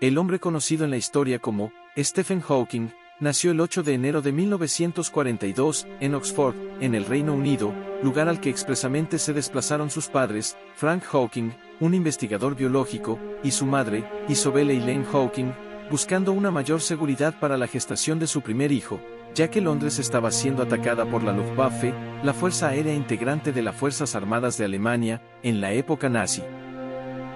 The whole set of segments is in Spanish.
El hombre conocido en la historia como Stephen Hawking nació el 8 de enero de 1942 en Oxford, en el Reino Unido, lugar al que expresamente se desplazaron sus padres, Frank Hawking, un investigador biológico, y su madre, Isobel Eileen Hawking, buscando una mayor seguridad para la gestación de su primer hijo, ya que Londres estaba siendo atacada por la Luftwaffe, la fuerza aérea integrante de las Fuerzas Armadas de Alemania, en la época nazi.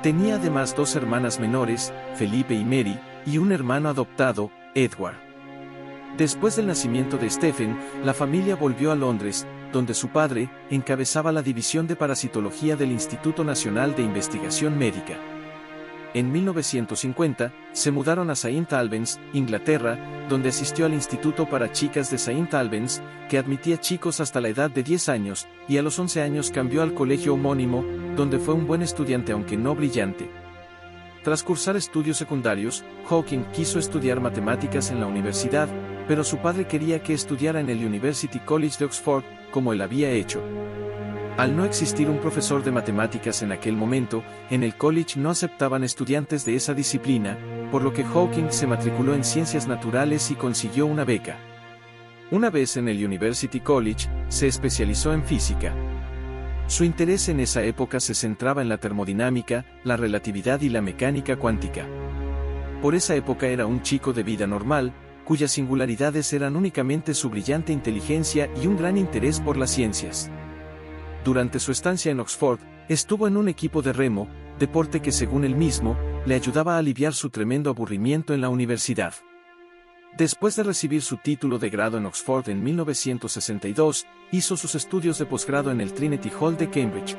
Tenía además dos hermanas menores, Felipe y Mary, y un hermano adoptado, Edward. Después del nacimiento de Stephen, la familia volvió a Londres, donde su padre encabezaba la división de parasitología del Instituto Nacional de Investigación Médica. En 1950, se mudaron a St. Albans, Inglaterra, donde asistió al Instituto para Chicas de St. Albans, que admitía chicos hasta la edad de 10 años, y a los 11 años cambió al colegio homónimo, donde fue un buen estudiante aunque no brillante. Tras cursar estudios secundarios, Hawking quiso estudiar matemáticas en la universidad, pero su padre quería que estudiara en el University College de Oxford, como él había hecho. Al no existir un profesor de matemáticas en aquel momento, en el college no aceptaban estudiantes de esa disciplina, por lo que Hawking se matriculó en ciencias naturales y consiguió una beca. Una vez en el University College, se especializó en física. Su interés en esa época se centraba en la termodinámica, la relatividad y la mecánica cuántica. Por esa época era un chico de vida normal, cuyas singularidades eran únicamente su brillante inteligencia y un gran interés por las ciencias. Durante su estancia en Oxford, estuvo en un equipo de remo, deporte que según él mismo, le ayudaba a aliviar su tremendo aburrimiento en la universidad. Después de recibir su título de grado en Oxford en 1962, hizo sus estudios de posgrado en el Trinity Hall de Cambridge.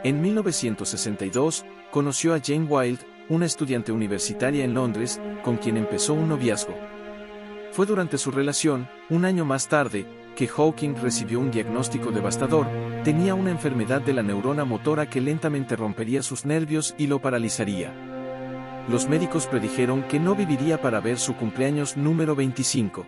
En 1962, conoció a Jane Wilde, una estudiante universitaria en Londres, con quien empezó un noviazgo. Fue durante su relación, un año más tarde, que Hawking recibió un diagnóstico devastador: tenía una enfermedad de la neurona motora que lentamente rompería sus nervios y lo paralizaría. Los médicos predijeron que no viviría para ver su cumpleaños número 25.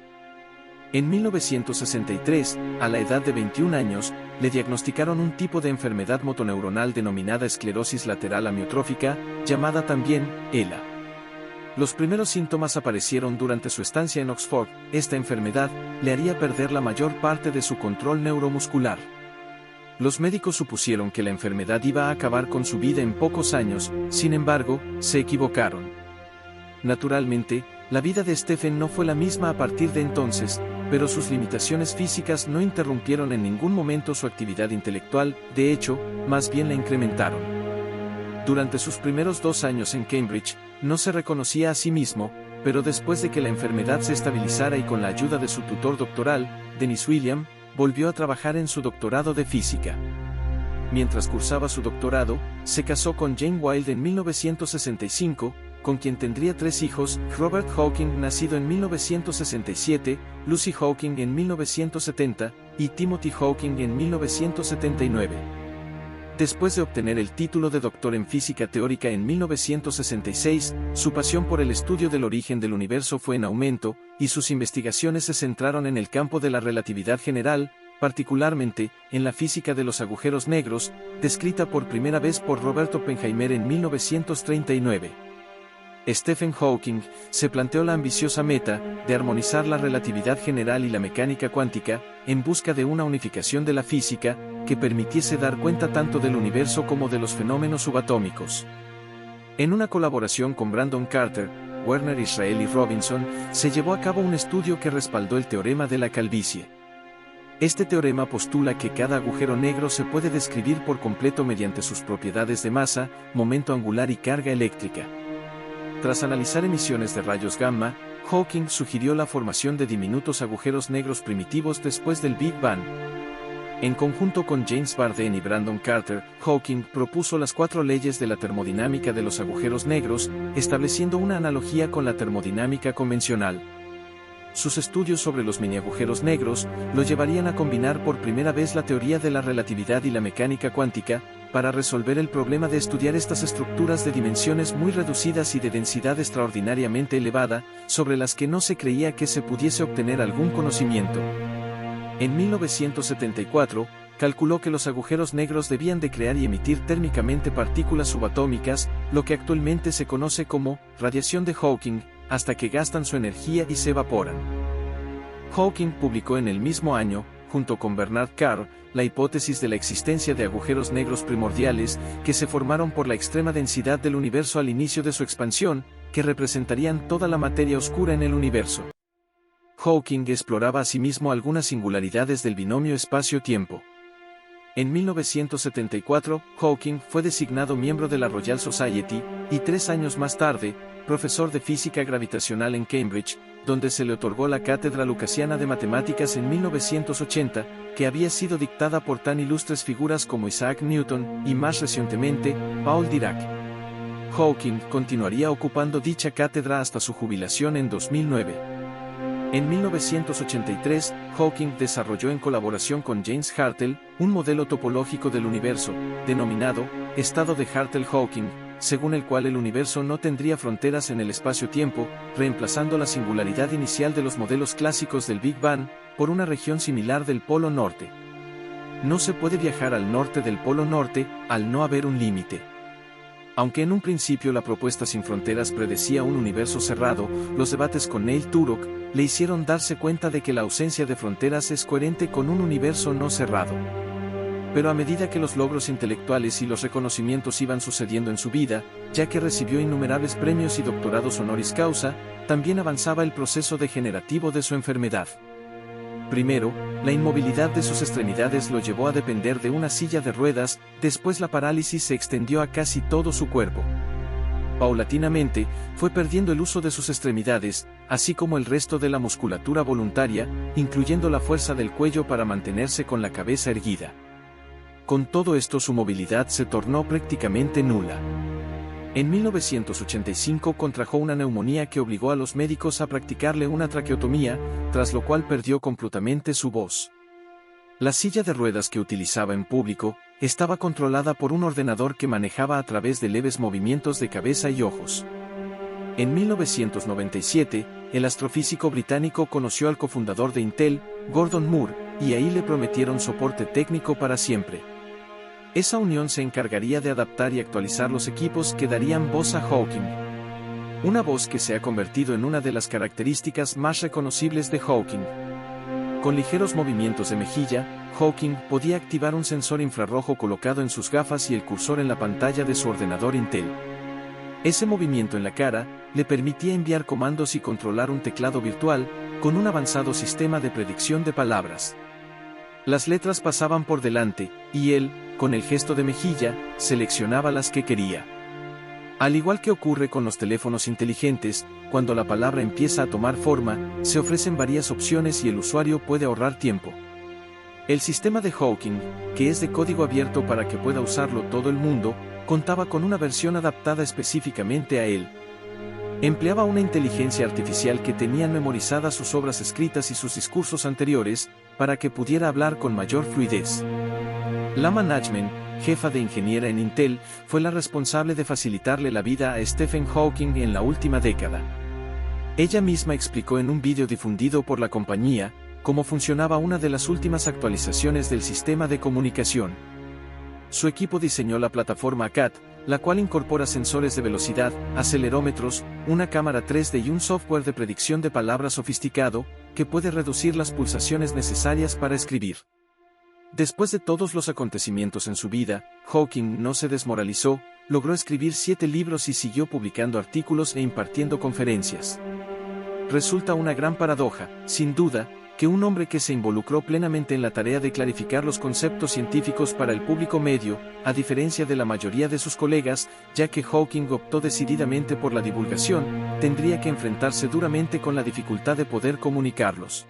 En 1963, a la edad de 21 años, le diagnosticaron un tipo de enfermedad motoneuronal denominada esclerosis lateral amiotrófica, llamada también ELA. Los primeros síntomas aparecieron durante su estancia en Oxford. Esta enfermedad le haría perder la mayor parte de su control neuromuscular. Los médicos supusieron que la enfermedad iba a acabar con su vida en pocos años, sin embargo, se equivocaron. Naturalmente, la vida de Stephen no fue la misma a partir de entonces, pero sus limitaciones físicas no interrumpieron en ningún momento su actividad intelectual, de hecho, más bien la incrementaron. Durante sus primeros 2 años en Cambridge, no se reconocía a sí mismo, pero después de que la enfermedad se estabilizara y con la ayuda de su tutor doctoral, Dennis William, volvió a trabajar en su doctorado de física. Mientras cursaba su doctorado, se casó con Jane Wilde en 1965, con quien tendría 3 hijos: Robert Hawking, nacido en 1967, Lucy Hawking en 1970, y Timothy Hawking en 1979. Después de obtener el título de doctor en física teórica en 1966, su pasión por el estudio del origen del universo fue en aumento, y sus investigaciones se centraron en el campo de la relatividad general, particularmente en la física de los agujeros negros, descrita por primera vez por Robert Oppenheimer en 1939. Stephen Hawking se planteó la ambiciosa meta de armonizar la relatividad general y la mecánica cuántica, en busca de una unificación de la física que permitiese dar cuenta tanto del universo como de los fenómenos subatómicos. En una colaboración con Brandon Carter, Werner Israel y Robinson, se llevó a cabo un estudio que respaldó el teorema de la calvicie. Este teorema postula que cada agujero negro se puede describir por completo mediante sus propiedades de masa, momento angular y carga eléctrica. Tras analizar emisiones de rayos gamma, Hawking sugirió la formación de diminutos agujeros negros primitivos después del Big Bang. En conjunto con James Bardeen y Brandon Carter, Hawking propuso las 4 leyes de la termodinámica de los agujeros negros, estableciendo una analogía con la termodinámica convencional. Sus estudios sobre los miniagujeros negros lo llevarían a combinar por primera vez la teoría de la relatividad y la mecánica cuántica, para resolver el problema de estudiar estas estructuras de dimensiones muy reducidas y de densidad extraordinariamente elevada, sobre las que no se creía que se pudiese obtener algún conocimiento. En 1974, calculó que los agujeros negros debían de crear y emitir térmicamente partículas subatómicas, lo que actualmente se conoce como radiación de Hawking, hasta que gastan su energía y se evaporan. Hawking publicó en el mismo año, junto con Bernard Carr, la hipótesis de la existencia de agujeros negros primordiales que se formaron por la extrema densidad del universo al inicio de su expansión, que representarían toda la materia oscura en el universo. Hawking exploraba asimismo algunas singularidades del binomio espacio-tiempo. En 1974, Hawking fue designado miembro de la Royal Society, y 3 años más tarde, profesor de física gravitacional en Cambridge, donde se le otorgó la Cátedra Lucasiana de Matemáticas en 1980, que había sido dictada por tan ilustres figuras como Isaac Newton, y más recientemente, Paul Dirac. Hawking continuaría ocupando dicha cátedra hasta su jubilación en 2009. En 1983, Hawking desarrolló en colaboración con James Hartle, un modelo topológico del universo, denominado estado de Hartle-Hawking, según el cual el universo no tendría fronteras en el espacio-tiempo, reemplazando la singularidad inicial de los modelos clásicos del Big Bang, por una región similar del Polo Norte. No se puede viajar al norte del Polo Norte, al no haber un límite. Aunque en un principio la propuesta sin fronteras predecía un universo cerrado, los debates con Neil Turok le hicieron darse cuenta de que la ausencia de fronteras es coherente con un universo no cerrado. Pero a medida que los logros intelectuales y los reconocimientos iban sucediendo en su vida, ya que recibió innumerables premios y doctorados honoris causa, también avanzaba el proceso degenerativo de su enfermedad. Primero, la inmovilidad de sus extremidades lo llevó a depender de una silla de ruedas, después la parálisis se extendió a casi todo su cuerpo. Paulatinamente, fue perdiendo el uso de sus extremidades, así como el resto de la musculatura voluntaria, incluyendo la fuerza del cuello para mantenerse con la cabeza erguida. Con todo esto su movilidad se tornó prácticamente nula. En 1985 contrajo una neumonía que obligó a los médicos a practicarle una traqueotomía, tras lo cual perdió completamente su voz. La silla de ruedas que utilizaba en público estaba controlada por un ordenador que manejaba a través de leves movimientos de cabeza y ojos. En 1997, el astrofísico británico conoció al cofundador de Intel, Gordon Moore, y ahí le prometieron soporte técnico para siempre. Esa unión se encargaría de adaptar y actualizar los equipos que darían voz a Hawking. Una voz que se ha convertido en una de las características más reconocibles de Hawking. Con ligeros movimientos de mejilla, Hawking podía activar un sensor infrarrojo colocado en sus gafas y el cursor en la pantalla de su ordenador Intel. Ese movimiento en la cara le permitía enviar comandos y controlar un teclado virtual, con un avanzado sistema de predicción de palabras. Las letras pasaban por delante, y él, con el gesto de mejilla, seleccionaba las que quería. Al igual que ocurre con los teléfonos inteligentes, cuando la palabra empieza a tomar forma, se ofrecen varias opciones y el usuario puede ahorrar tiempo. El sistema de Hawking, que es de código abierto para que pueda usarlo todo el mundo, contaba con una versión adaptada específicamente a él. Empleaba una inteligencia artificial que tenía memorizadas sus obras escritas y sus discursos anteriores, para que pudiera hablar con mayor fluidez. Lama Nachman, jefa de ingeniera en Intel, fue la responsable de facilitarle la vida a Stephen Hawking en la última década. Ella misma explicó en un vídeo difundido por la compañía, cómo funcionaba una de las últimas actualizaciones del sistema de comunicación. Su equipo diseñó la plataforma CAT, la cual incorpora sensores de velocidad, acelerómetros, una cámara 3D y un software de predicción de palabras sofisticado, que puede reducir las pulsaciones necesarias para escribir. Después de todos los acontecimientos en su vida, Hawking no se desmoralizó, logró escribir 7 libros y siguió publicando artículos e impartiendo conferencias. Resulta una gran paradoja, sin duda, que un hombre que se involucró plenamente en la tarea de clarificar los conceptos científicos para el público medio, a diferencia de la mayoría de sus colegas, ya que Hawking optó decididamente por la divulgación, tendría que enfrentarse duramente con la dificultad de poder comunicarlos.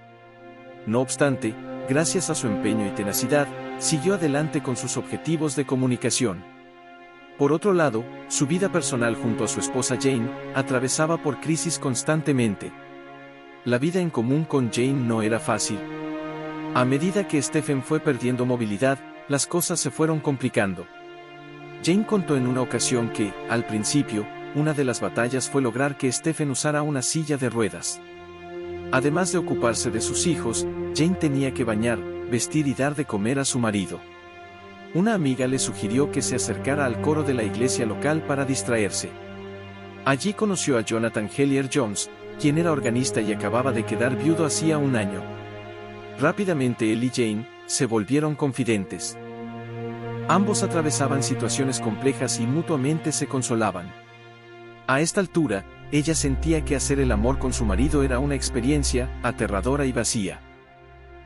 No obstante, gracias a su empeño y tenacidad, siguió adelante con sus objetivos de comunicación. Por otro lado, su vida personal junto a su esposa Jane, atravesaba por crisis constantemente. La vida en común con Jane no era fácil. A medida que Stephen fue perdiendo movilidad, las cosas se fueron complicando. Jane contó en una ocasión que, al principio, una de las batallas fue lograr que Stephen usara una silla de ruedas. Además de ocuparse de sus hijos, Jane tenía que bañar, vestir y dar de comer a su marido. Una amiga le sugirió que se acercara al coro de la iglesia local para distraerse. Allí conoció a Jonathan Hellier Jones, quien era organista y acababa de quedar viudo hacía un año. Rápidamente él y Jane se volvieron confidentes. Ambos atravesaban situaciones complejas y mutuamente se consolaban. A esta altura, ella sentía que hacer el amor con su marido era una experiencia aterradora y vacía.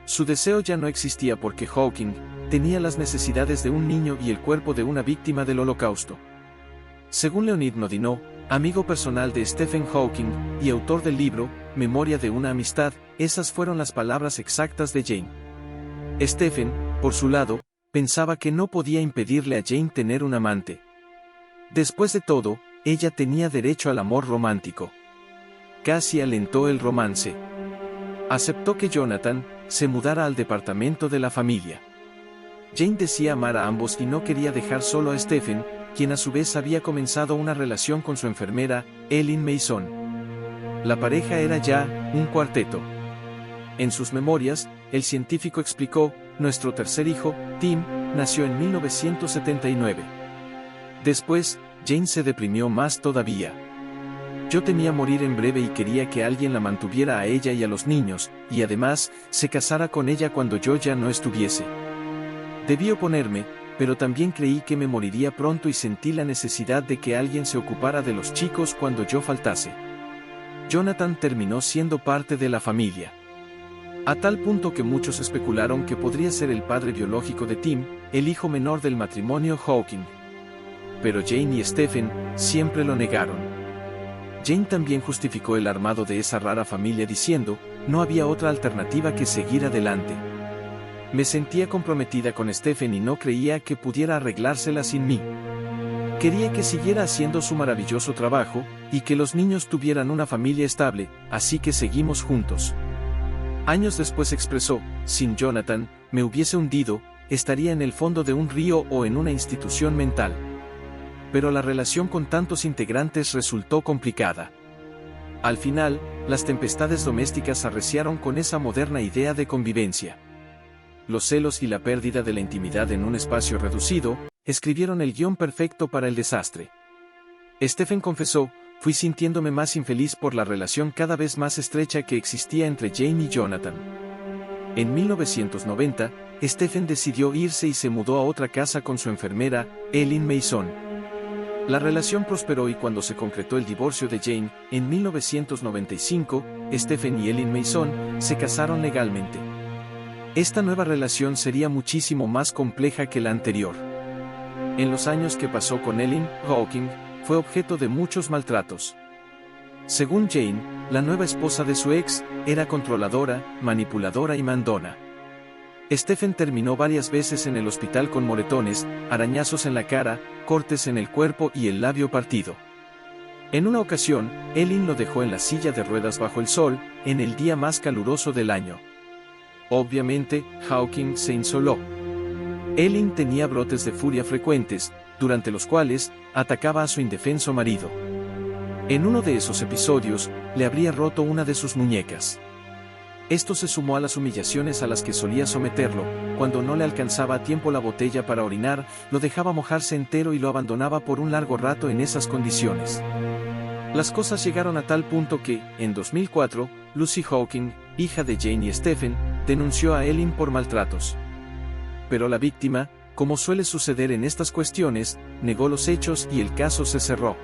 Su deseo ya no existía porque Hawking tenía las necesidades de un niño y el cuerpo de una víctima del Holocausto. Según Leonid Mlodinow, amigo personal de Stephen Hawking y autor del libro Memoria de una amistad, esas fueron las palabras exactas de Jane. Stephen, por su lado, pensaba que no podía impedirle a Jane tener un amante. Después de todo, ella tenía derecho al amor romántico. Cassie alentó el romance. Aceptó que Jonathan se mudara al departamento de la familia. Jane decía amar a ambos y no quería dejar solo a Stephen, quien a su vez había comenzado una relación con su enfermera, Ellen Mason. La pareja era ya un cuarteto. En sus memorias, el científico explicó: nuestro tercer hijo, Tim, nació en 1979. Después, Jane se deprimió más todavía. Yo temía morir en breve y quería que alguien la mantuviera a ella y a los niños, y además, se casara con ella cuando yo ya no estuviese. Debí oponerme, pero también creí que me moriría pronto y sentí la necesidad de que alguien se ocupara de los chicos cuando yo faltase. Jonathan terminó siendo parte de la familia. A tal punto que muchos especularon que podría ser el padre biológico de Tim, el hijo menor del matrimonio Hawking. Pero Jane y Stephen siempre lo negaron. Jane también justificó el armado de esa rara familia diciendo: no había otra alternativa que seguir adelante. Me sentía comprometida con Stephen y no creía que pudiera arreglársela sin mí. Quería que siguiera haciendo su maravilloso trabajo, y que los niños tuvieran una familia estable, así que seguimos juntos. Años después expresó: sin Jonathan, me hubiese hundido, estaría en el fondo de un río o en una institución mental. Pero la relación con tantos integrantes resultó complicada. Al final, las tempestades domésticas arreciaron con esa moderna idea de convivencia. Los celos y la pérdida de la intimidad en un espacio reducido escribieron el guión perfecto para el desastre. Stephen confesó: fui sintiéndome más infeliz por la relación cada vez más estrecha que existía entre Jane y Jonathan. En 1990, Stephen decidió irse y se mudó a otra casa con su enfermera, Ellen Mason. La relación prosperó y cuando se concretó el divorcio de Jane, en 1995, Stephen y Ellen Mason se casaron legalmente. Esta nueva relación sería muchísimo más compleja que la anterior. En los años que pasó con Ellen, Hawking fue objeto de muchos maltratos. Según Jane, la nueva esposa de su ex era controladora, manipuladora y mandona. Stephen terminó varias veces en el hospital con moretones, arañazos en la cara, cortes en el cuerpo y el labio partido. En una ocasión, Ellen lo dejó en la silla de ruedas bajo el sol, en el día más caluroso del año. Obviamente, Hawking se insoló. Ellen tenía brotes de furia frecuentes, durante los cuales atacaba a su indefenso marido. En uno de esos episodios, le habría roto una de sus muñecas. Esto se sumó a las humillaciones a las que solía someterlo: cuando no le alcanzaba a tiempo la botella para orinar, lo dejaba mojarse entero y lo abandonaba por un largo rato en esas condiciones. Las cosas llegaron a tal punto que, en 2004, Lucy Hawking, hija de Jane y Stephen, denunció a Ellen por maltratos. Pero la víctima, como suele suceder en estas cuestiones, negó los hechos y el caso se cerró.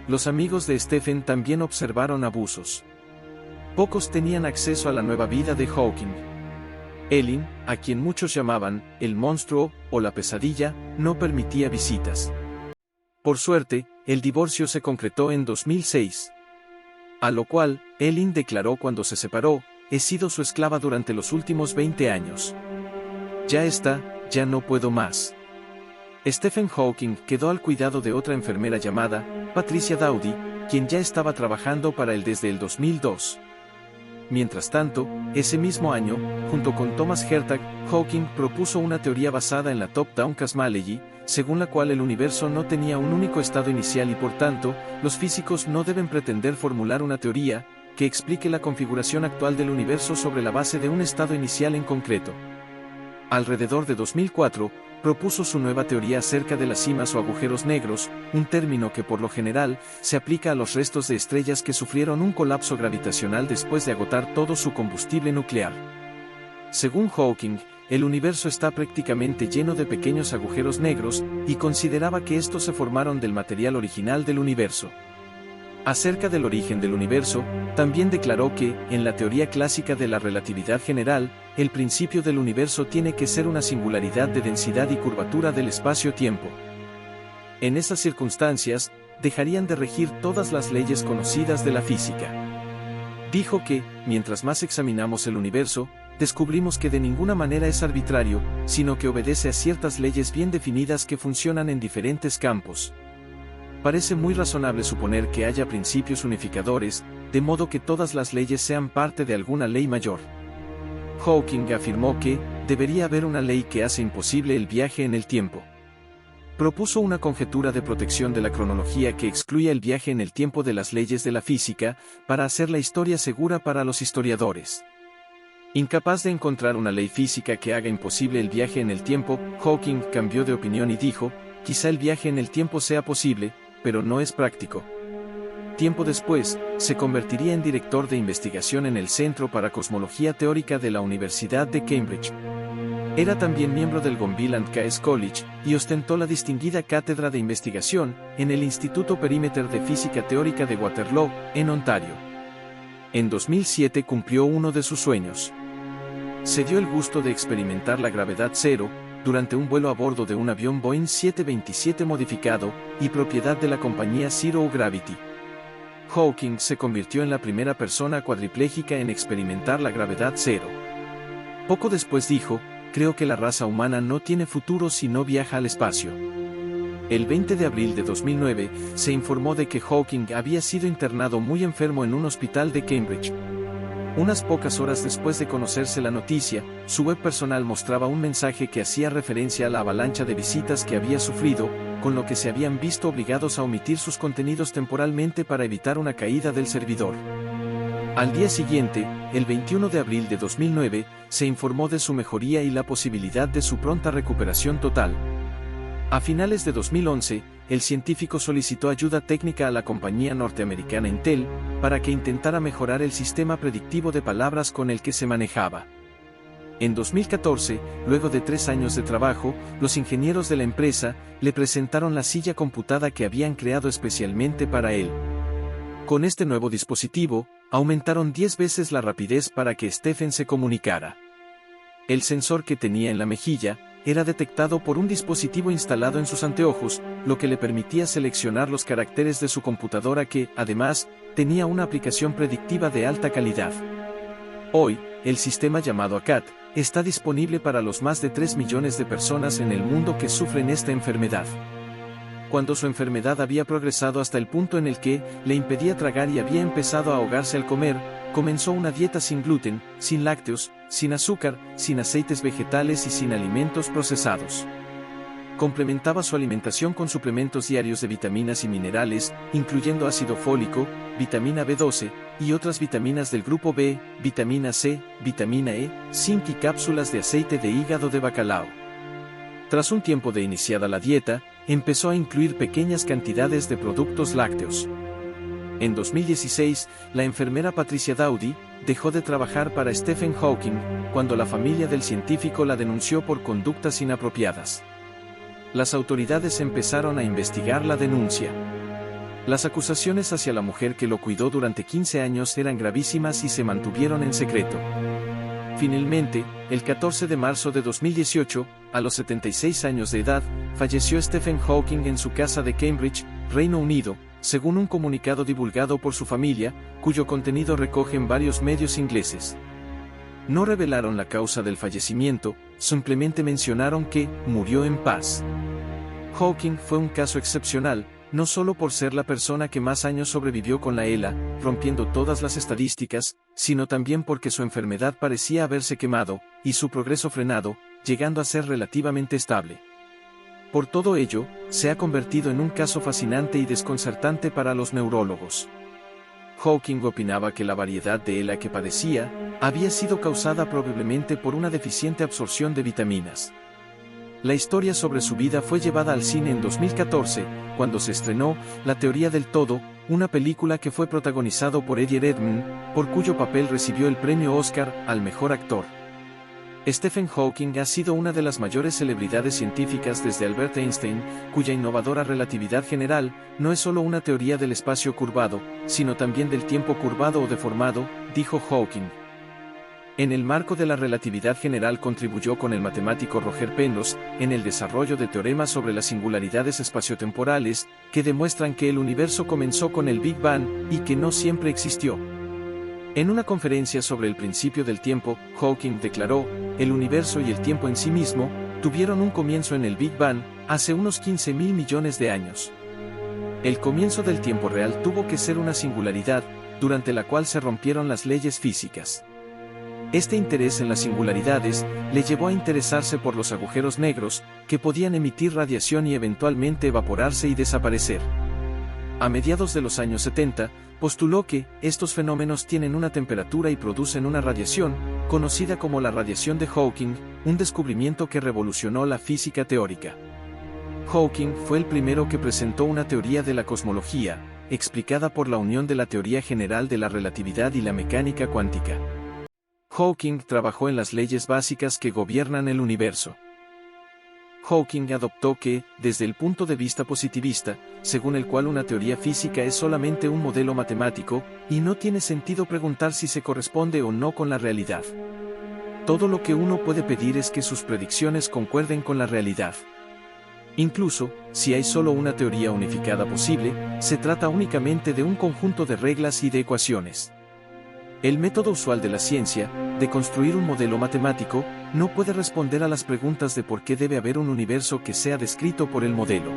Los amigos de Stephen también observaron abusos. Pocos tenían acceso a la nueva vida de Hawking. Ellen, a quien muchos llamaban el monstruo o la pesadilla, no permitía visitas. Por suerte, el divorcio se concretó en 2006. A lo cual, Ellen declaró cuando se separó: he sido su esclava durante los últimos 20 años. Ya está, ya no puedo más. Stephen Hawking quedó al cuidado de otra enfermera llamada Patricia Dowdy, quien ya estaba trabajando para él desde el 2002. Mientras tanto, ese mismo año, junto con Thomas Hertog, Hawking propuso una teoría basada en la Top-Down Cosmology, según la cual el universo no tenía un único estado inicial y por tanto, los físicos no deben pretender formular una teoría que explique la configuración actual del universo sobre la base de un estado inicial en concreto. Alrededor de 2004, propuso su nueva teoría acerca de las cimas o agujeros negros, un término que por lo general se aplica a los restos de estrellas que sufrieron un colapso gravitacional después de agotar todo su combustible nuclear. Según Hawking, el universo está prácticamente lleno de pequeños agujeros negros, y consideraba que estos se formaron del material original del universo. Acerca del origen del universo, también declaró que, en la teoría clásica de la relatividad general, el principio del universo tiene que ser una singularidad de densidad y curvatura del espacio-tiempo. En esas circunstancias, dejarían de regir todas las leyes conocidas de la física. Dijo que, mientras más examinamos el universo, descubrimos que de ninguna manera es arbitrario, sino que obedece a ciertas leyes bien definidas que funcionan en diferentes campos. Parece muy razonable suponer que haya principios unificadores, de modo que todas las leyes sean parte de alguna ley mayor. Hawking afirmó que debería haber una ley que hace imposible el viaje en el tiempo. Propuso una conjetura de protección de la cronología que excluya el viaje en el tiempo de las leyes de la física, para hacer la historia segura para los historiadores. Incapaz de encontrar una ley física que haga imposible el viaje en el tiempo, Hawking cambió de opinión y dijo, quizá el viaje en el tiempo sea posible, pero no es práctico. Tiempo después, se convertiría en director de investigación en el Centro para Cosmología Teórica de la Universidad de Cambridge. Era también miembro del Gonville and Case College, y ostentó la distinguida cátedra de investigación en el Instituto Perimeter de Física Teórica de Waterloo, en Ontario. En 2007 cumplió uno de sus sueños. Se dio el gusto de experimentar la gravedad cero, durante un vuelo a bordo de un avión Boeing 727 modificado, y propiedad de la compañía Zero Gravity. Hawking se convirtió en la primera persona cuadripléjica en experimentar la gravedad cero. Poco después dijo, creo que la raza humana no tiene futuro si no viaja al espacio. El 20 de abril de 2009, se informó de que Hawking había sido internado muy enfermo en un hospital de Cambridge. Unas pocas horas después de conocerse la noticia, su web personal mostraba un mensaje que hacía referencia a la avalancha de visitas que había sufrido, con lo que se habían visto obligados a omitir sus contenidos temporalmente para evitar una caída del servidor. Al día siguiente, el 21 de abril de 2009, se informó de su mejoría y la posibilidad de su pronta recuperación total. A finales de 2011, el científico solicitó ayuda técnica a la compañía norteamericana Intel, para que intentara mejorar el sistema predictivo de palabras con el que se manejaba. En 2014, luego de 3 años de trabajo, los ingenieros de la empresa le presentaron la silla computada que habían creado especialmente para él. Con este nuevo dispositivo, aumentaron 10 veces la rapidez para que Stephen se comunicara. El sensor que tenía en la mejilla era detectado por un dispositivo instalado en sus anteojos, lo que le permitía seleccionar los caracteres de su computadora que, además, tenía una aplicación predictiva de alta calidad. Hoy, el sistema llamado ACAT está disponible para los más de 3 millones de personas en el mundo que sufren esta enfermedad. Cuando su enfermedad había progresado hasta el punto en el que le impedía tragar y había empezado a ahogarse al comer, comenzó una dieta sin gluten, sin lácteos, sin azúcar, sin aceites vegetales y sin alimentos procesados. Complementaba su alimentación con suplementos diarios de vitaminas y minerales, incluyendo ácido fólico, vitamina B12, y otras vitaminas del grupo B, vitamina C, vitamina E, zinc y cápsulas de aceite de hígado de bacalao. Tras un tiempo de iniciada la dieta, empezó a incluir pequeñas cantidades de productos lácteos. En 2016, la enfermera Patricia Dowdy dejó de trabajar para Stephen Hawking, cuando la familia del científico la denunció por conductas inapropiadas. Las autoridades empezaron a investigar la denuncia. Las acusaciones hacia la mujer que lo cuidó durante 15 años eran gravísimas y se mantuvieron en secreto. Finalmente, el 14 de marzo de 2018, a los 76 años de edad, falleció Stephen Hawking en su casa de Cambridge, Reino Unido, según un comunicado divulgado por su familia, cuyo contenido recogen varios medios ingleses. No revelaron la causa del fallecimiento, simplemente mencionaron que murió en paz. Hawking fue un caso excepcional, no solo por ser la persona que más años sobrevivió con la ELA, rompiendo todas las estadísticas, sino también porque su enfermedad parecía haberse quemado, y su progreso frenado, llegando a ser relativamente estable. Por todo ello, se ha convertido en un caso fascinante y desconcertante para los neurólogos. Hawking opinaba que la variedad de ELA que padecía había sido causada probablemente por una deficiente absorción de vitaminas. La historia sobre su vida fue llevada al cine en 2014, cuando se estrenó La teoría del todo, una película que fue protagonizado por Eddie Redmayne, por cuyo papel recibió el premio Oscar al mejor actor. Stephen Hawking ha sido una de las mayores celebridades científicas desde Albert Einstein, cuya innovadora relatividad general no es solo una teoría del espacio curvado, sino también del tiempo curvado o deformado, dijo Hawking. En el marco de la relatividad general contribuyó con el matemático Roger Penrose en el desarrollo de teoremas sobre las singularidades espaciotemporales, que demuestran que el universo comenzó con el Big Bang y que no siempre existió. En una conferencia sobre el principio del tiempo, Hawking declaró: el universo y el tiempo en sí mismo tuvieron un comienzo en el Big Bang hace unos 15.000 millones de años. El comienzo del tiempo real tuvo que ser una singularidad, durante la cual se rompieron las leyes físicas. Este interés en las singularidades le llevó a interesarse por los agujeros negros, que podían emitir radiación y eventualmente evaporarse y desaparecer. A mediados de los años 70, postuló que estos fenómenos tienen una temperatura y producen una radiación, conocida como la radiación de Hawking, un descubrimiento que revolucionó la física teórica. Hawking fue el primero que presentó una teoría de la cosmología, explicada por la unión de la teoría general de la relatividad y la mecánica cuántica. Hawking trabajó en las leyes básicas que gobiernan el universo. Hawking adoptó que, desde el punto de vista positivista, según el cual una teoría física es solamente un modelo matemático, y no tiene sentido preguntar si se corresponde o no con la realidad. Todo lo que uno puede pedir es que sus predicciones concuerden con la realidad. Incluso, si hay solo una teoría unificada posible, se trata únicamente de un conjunto de reglas y de ecuaciones. El método usual de la ciencia, de construir un modelo matemático, no puede responder a las preguntas de por qué debe haber un universo que sea descrito por el modelo.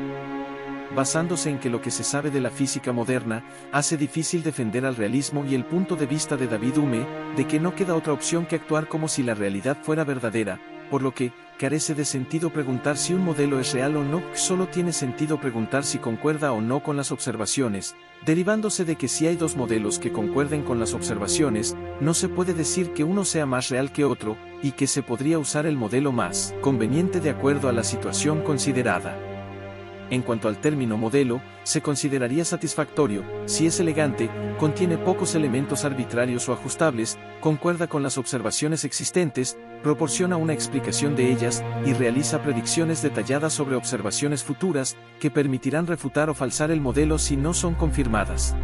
Basándose en que lo que se sabe de la física moderna, hace difícil defender al realismo y el punto de vista de David Hume, de que no queda otra opción que actuar como si la realidad fuera verdadera, por lo que, carece de sentido preguntar si un modelo es real o no, solo tiene sentido preguntar si concuerda o no con las observaciones, derivándose de que si hay dos modelos que concuerden con las observaciones, no se puede decir que uno sea más real que otro, y que se podría usar el modelo más conveniente de acuerdo a la situación considerada. En cuanto al término modelo, se consideraría satisfactorio, si es elegante, contiene pocos elementos arbitrarios o ajustables, concuerda con las observaciones existentes, proporciona una explicación de ellas, y realiza predicciones detalladas sobre observaciones futuras, que permitirán refutar o falsar el modelo si no son confirmadas.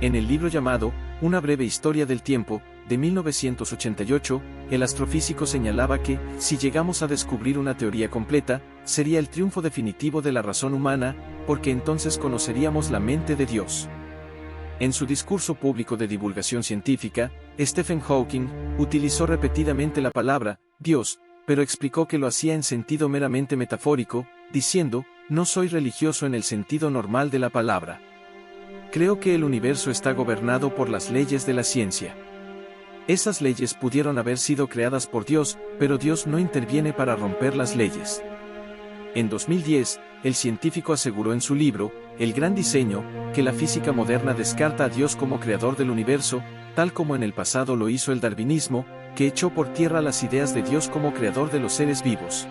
En el libro llamado Una breve historia del tiempo, de 1988, el astrofísico señalaba que, si llegamos a descubrir una teoría completa, sería el triunfo definitivo de la razón humana, porque entonces conoceríamos la mente de Dios. En su discurso público de divulgación científica, Stephen Hawking utilizó repetidamente la palabra Dios, pero explicó que lo hacía en sentido meramente metafórico, diciendo: no soy religioso en el sentido normal de la palabra. Creo que el universo está gobernado por las leyes de la ciencia. Esas leyes pudieron haber sido creadas por Dios, pero Dios no interviene para romper las leyes. En 2010, el científico aseguró en su libro, El gran diseño, que la física moderna descarta a Dios como creador del universo, tal como en el pasado lo hizo el darwinismo, que echó por tierra las ideas de Dios como creador de los seres vivos.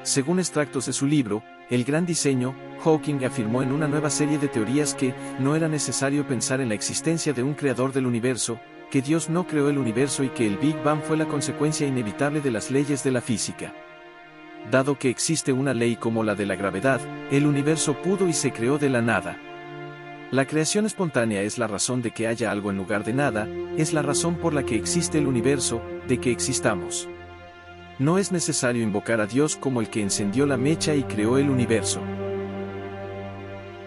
Según extractos de su libro, El gran diseño, Hawking afirmó en una nueva serie de teorías que no era necesario pensar en la existencia de un creador del universo, que Dios no creó el universo y que el Big Bang fue la consecuencia inevitable de las leyes de la física. Dado que existe una ley como la de la gravedad, el universo pudo y se creó de la nada. La creación espontánea es la razón de que haya algo en lugar de nada, es la razón por la que existe el universo, de que existamos. No es necesario invocar a Dios como el que encendió la mecha y creó el universo.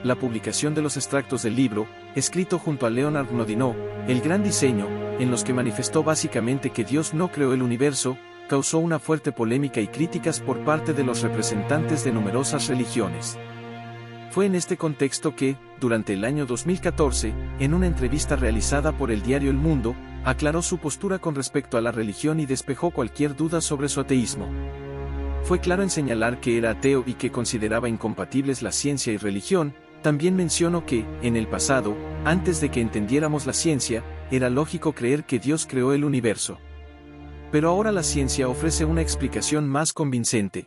La publicación de los extractos del libro, escrito junto a Leonard Mlodinow, El gran diseño, en los que manifestó básicamente que Dios no creó el universo, causó una fuerte polémica y críticas por parte de los representantes de numerosas religiones. Fue en este contexto que, durante el año 2014, en una entrevista realizada por el diario El Mundo, aclaró su postura con respecto a la religión y despejó cualquier duda sobre su ateísmo. Fue claro en señalar que era ateo y que consideraba incompatibles la ciencia y religión, También menciono que, en el pasado, antes de que entendiéramos la ciencia, era lógico creer que Dios creó el universo. Pero ahora la ciencia ofrece una explicación más convincente.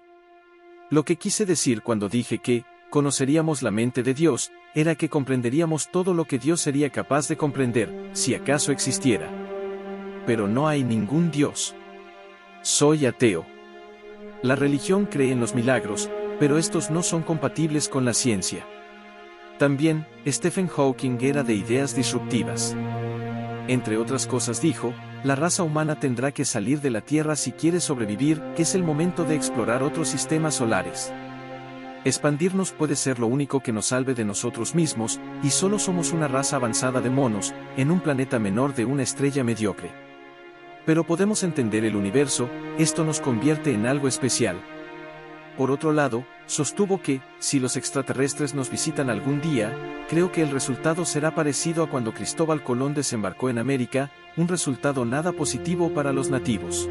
Lo que quise decir cuando dije que conoceríamos la mente de Dios, era que comprenderíamos todo lo que Dios sería capaz de comprender, si acaso existiera. Pero no hay ningún Dios. Soy ateo. La religión cree en los milagros, pero estos no son compatibles con la ciencia. También, Stephen Hawking era de ideas disruptivas. Entre otras cosas dijo, la raza humana tendrá que salir de la Tierra si quiere sobrevivir, que es el momento de explorar otros sistemas solares. Expandirnos puede ser lo único que nos salve de nosotros mismos, y solo somos una raza avanzada de monos, en un planeta menor de una estrella mediocre. Pero podemos entender el universo, esto nos convierte en algo especial. Por otro lado, sostuvo que, si los extraterrestres nos visitan algún día, creo que el resultado será parecido a cuando Cristóbal Colón desembarcó en América, un resultado nada positivo para los nativos.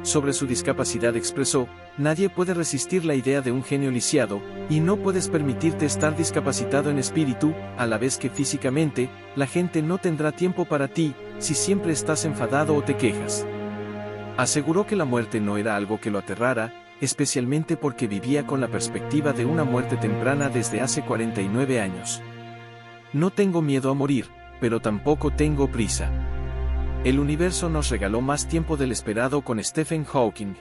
Sobre su discapacidad expresó, nadie puede resistir la idea de un genio lisiado, y no puedes permitirte estar discapacitado en espíritu, a la vez que físicamente, la gente no tendrá tiempo para ti, si siempre estás enfadado o te quejas. Aseguró que la muerte no era algo que lo aterrara, especialmente porque vivía con la perspectiva de una muerte temprana desde hace 49 años. No tengo miedo a morir, pero tampoco tengo prisa. El universo nos regaló más tiempo del esperado con Stephen Hawking.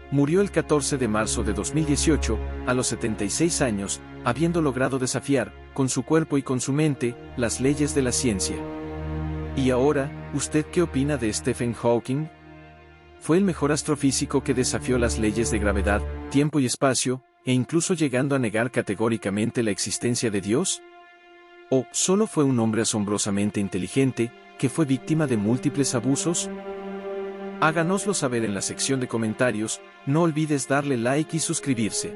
Murió el 14 de marzo de 2018, a los 76 años, habiendo logrado desafiar, con su cuerpo y con su mente, las leyes de la ciencia. Y ahora, ¿usted qué opina de Stephen Hawking? Fue el mejor astrofísico que desafió las leyes de gravedad, tiempo y espacio, e incluso llegando a negar categóricamente la existencia de Dios. ¿O solo fue un hombre asombrosamente inteligente, que fue víctima de múltiples abusos? Háganoslo saber en la sección de comentarios, no olvides darle like y suscribirse.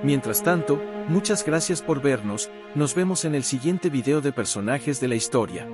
Mientras tanto, muchas gracias por vernos, nos vemos en el siguiente video de personajes de la historia.